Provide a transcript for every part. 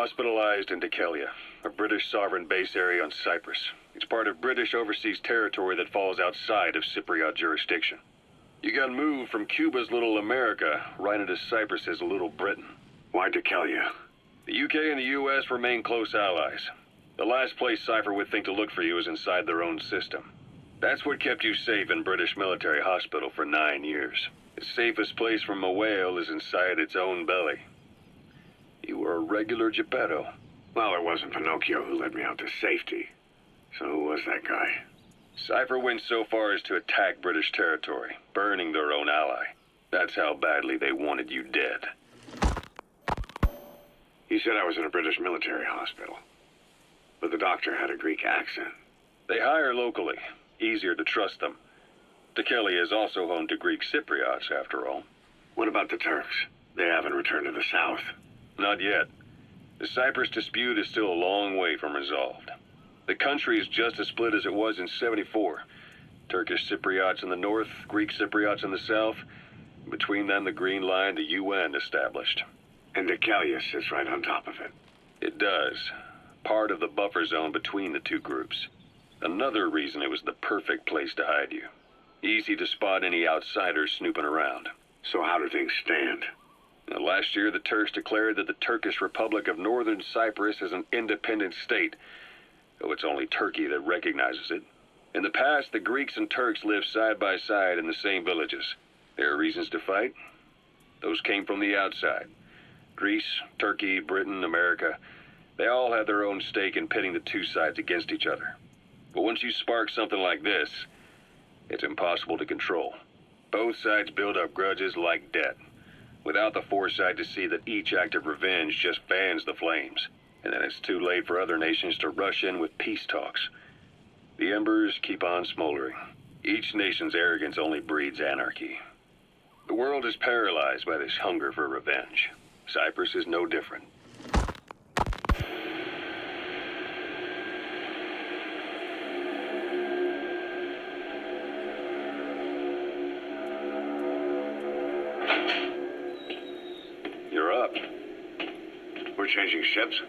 hospitalized in Dhekelia, a British sovereign base area on Cyprus. It's part of British overseas territory that falls outside of Cypriot jurisdiction. You got moved from Cuba's Little America right into Cyprus's Little Britain. Why Dhekelia? The UK and the US remain close allies. The last place Cypher would think to look for you is inside their own system. That's what kept you safe in British military hospital for 9 years. The safest place from a whale is inside its own belly. You were a regular Geppetto. Well, it wasn't Pinocchio who led me out to safety. So who was that guy? Cypher went so far as to attack British territory, burning their own ally. That's how badly they wanted you dead. He said I was in a British military hospital. But the doctor had a Greek accent. They hire locally. Easier to trust them. Dhekelia is also home to Greek Cypriots, after all. What about the Turks? They haven't returned to the south. Not yet. The Cyprus dispute is still a long way from resolved. The country is just as split as it was in '74. Turkish Cypriots in the north, Greek Cypriots in the south. Between them, the Green Line, the UN established. And Dhekelia sits right on top of it. It does. Part of the buffer zone between the two groups. Another reason it was the perfect place to hide you. Easy to spot any outsiders snooping around. So how do things stand? Now, last year, the Turks declared that the Turkish Republic of Northern Cyprus is an independent state, though it's only Turkey that recognizes it. In the past, the Greeks and Turks lived side by side in the same villages. There are reasons to fight. Those came from the outside. Greece, Turkey, Britain, America, they all had their own stake in pitting the two sides against each other. But once you spark something like this, it's impossible to control. Both sides build up grudges like debt, without the foresight to see that each act of revenge just fans the flames. And then it's too late for other nations to rush in with peace talks. The embers keep on smoldering. Each nation's arrogance only breeds anarchy. The world is paralyzed by this hunger for revenge. Cyprus is no different. You're up. We're changing ships?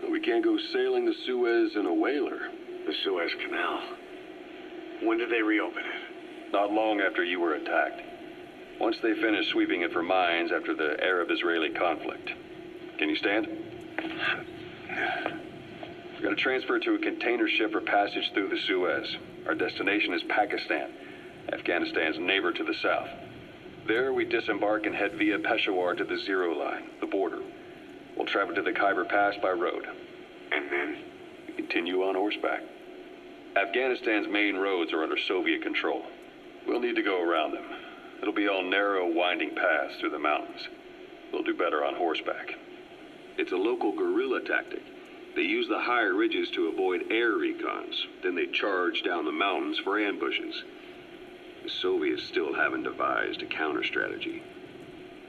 We can't go sailing the Suez in a whaler. The Suez Canal. When did they reopen it? Not long after you were attacked. Once they finished sweeping it for mines after the Arab-Israeli conflict. Can you stand? We're going to transfer to a container ship for passage through the Suez. Our destination is Pakistan, Afghanistan's neighbor to the south. There we disembark and head via Peshawar to the Zero Line, the border. We'll travel to the Khyber Pass by road. And then? We continue on horseback. Afghanistan's main roads are under Soviet control. We'll need to go around them. It'll be all narrow, winding paths through the mountains. We'll do better on horseback. It's a local guerrilla tactic. They use the higher ridges to avoid air recons. Then they charge down the mountains for ambushes. The Soviets still haven't devised a counter-strategy.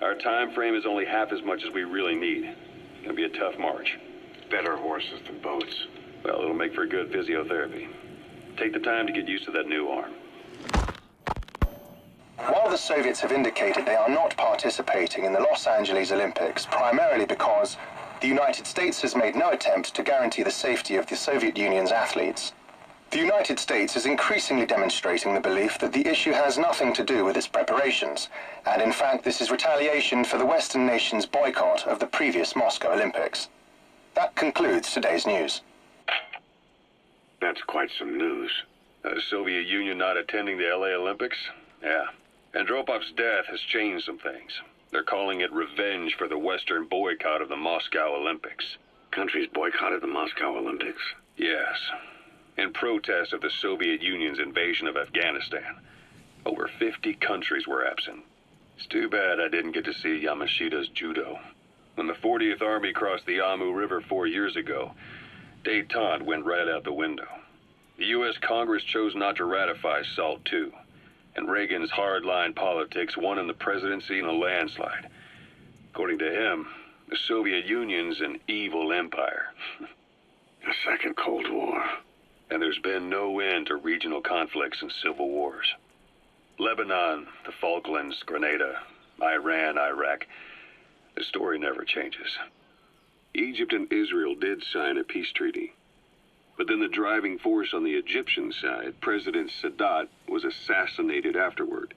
Our time frame is only half as much as we really need. It's gonna be a tough march. Better horses than boats. Well, it'll make for good physiotherapy. Take the time to get used to that new arm. While the Soviets have indicated they are not participating in the Los Angeles Olympics, primarily because the United States has made no attempt to guarantee the safety of the Soviet Union's athletes, the United States is increasingly demonstrating the belief that the issue has nothing to do with its preparations, and in fact this is retaliation for the Western nations' boycott of the previous Moscow Olympics. That concludes today's news. That's quite some news. The Soviet Union not attending the LA Olympics? Yeah. Andropov's death has changed some things. They're calling it revenge for the Western boycott of the Moscow Olympics. Countries boycotted the Moscow Olympics? Yes. In protest of the Soviet Union's invasion of Afghanistan. Over 50 countries were absent. It's too bad I didn't get to see Yamashita's judo. When the 40th Army crossed the Amu River 4 years ago, détente went right out the window. The U.S. Congress chose not to ratify SALT II, and Reagan's hardline politics won in the presidency in a landslide. According to him, the Soviet Union's an evil empire. A second Cold War. And there's been no end to regional conflicts and civil wars. Lebanon, the Falklands, Grenada, Iran, Iraq. The story never changes. Egypt and Israel did sign a peace treaty. But then the driving force on the Egyptian side, President Sadat, was assassinated afterward.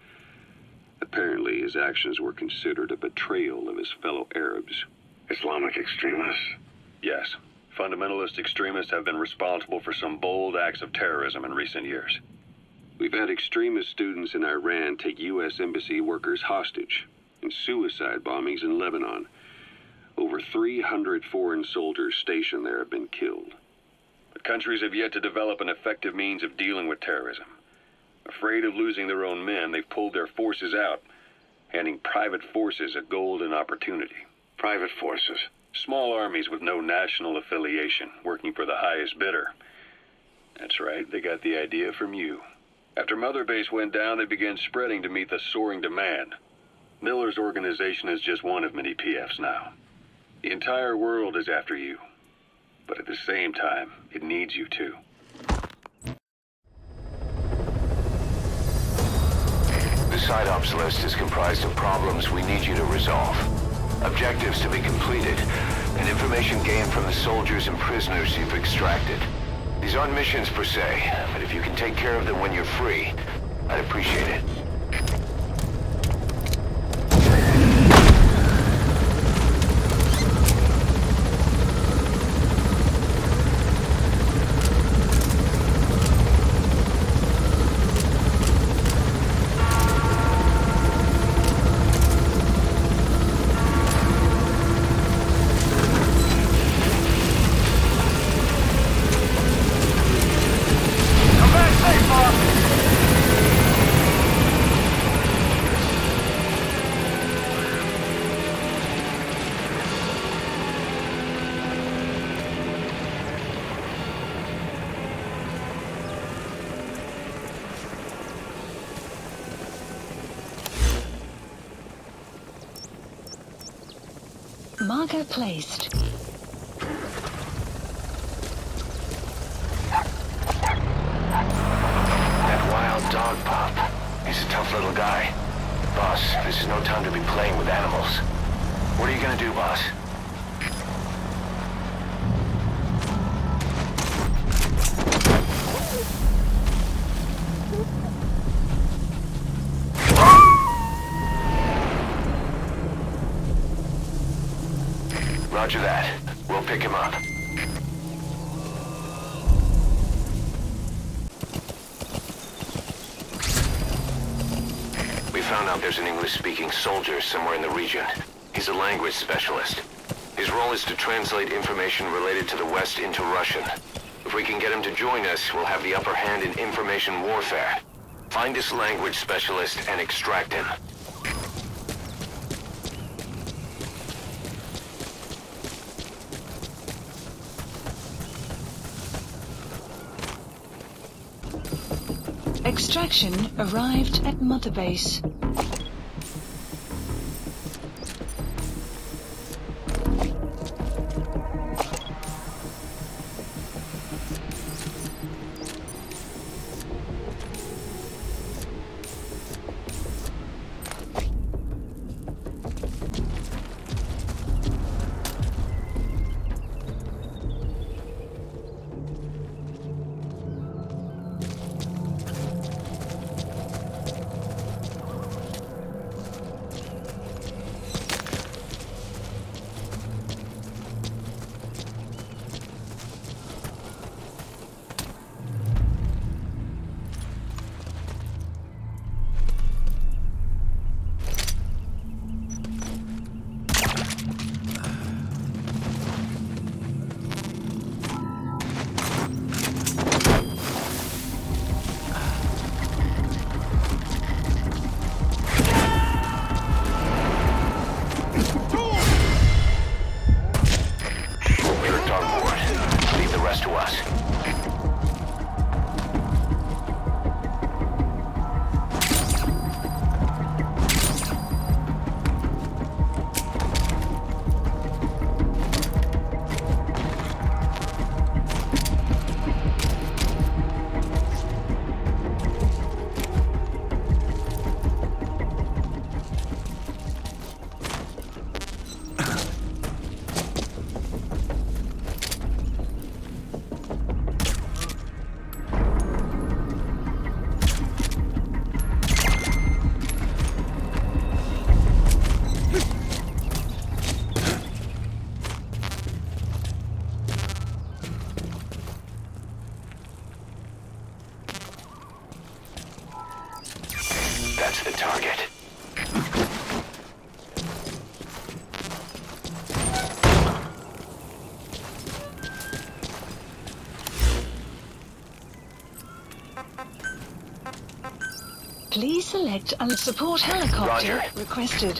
Apparently, his actions were considered a betrayal of his fellow Arabs. Islamic extremists? Yes, fundamentalist extremists have been responsible for some bold acts of terrorism in recent years. We've had extremist students in Iran take U.S. embassy workers hostage, and suicide bombings in Lebanon. Over 300 foreign soldiers stationed there have been killed. The countries have yet to develop an effective means of dealing with terrorism. Afraid of losing their own men, they've pulled their forces out, handing private forces a golden opportunity. Private forces? Small armies with no national affiliation, working for the highest bidder. That's right, they got the idea from you. After Mother Base went down, they began spreading to meet the soaring demand. Miller's organization is just one of many PFs now. The entire world is after you. But at the same time, it needs you too. The site ops list is comprised of problems we need you to resolve. Objectives to be completed, and information gained from the soldiers and prisoners you've extracted. These aren't missions per se, but if you can take care of them when you're free, I'd appreciate it. Marker placed. That wild dog pup. He's a tough little guy. Boss, this is no time to be playing with animals. What are you gonna do, boss? Roger that. We'll pick him up. We found out there's an English-speaking soldier somewhere in the region. He's a language specialist. His role is to translate information related to the West into Russian. If we can get him to join us, we'll have the upper hand in information warfare. Find this language specialist and extract him. Extraction arrived at Mother Base. Please select a support helicopter Roger. requested.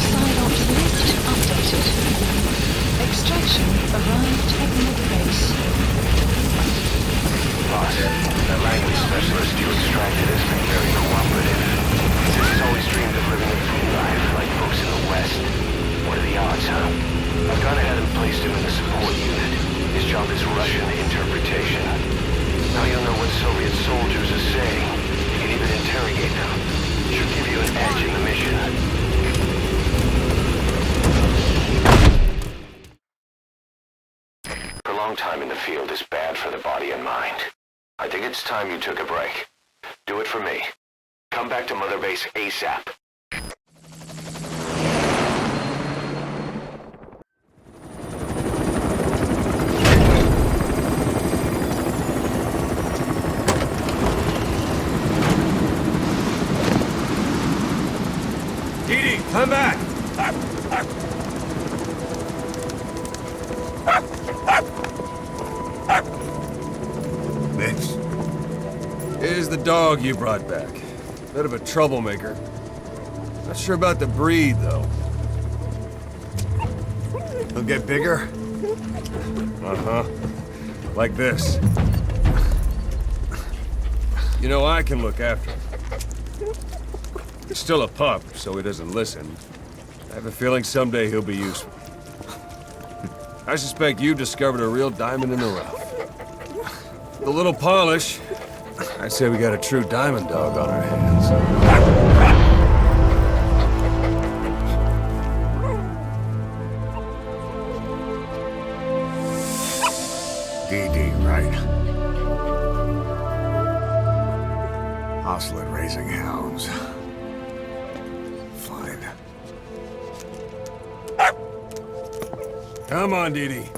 PsyOps list updated. Extraction arrived at Mother Base. Boss, that language specialist you extracted has been very cooperative. He says he's always dreamed of living a free life like folks in the West. What are the odds, huh? I've gone ahead and placed him in the support unit. His job is Russian interpretation. Now you'll know what Soviet soldiers are saying. You can even interrogate them. Should give you an edge in the mission. Prolonged time in the field is bad for the body and mind. I think it's time you took a break. Do it for me. Come back to Mother Base ASAP. Edie, come back! This. Here's the dog you brought back. Bit of a troublemaker. Not sure about the breed, though. He'll get bigger? Uh-huh. Like this. You know, I can look after him. He's still a pup, so he doesn't listen. I have a feeling someday he'll be useful. I suspect you discovered a real diamond in the rough. With a little polish, I'd say we got a true diamond dog on our hands. DD, right? Hostile at raising hounds. Fine. Come on, Dee Dee.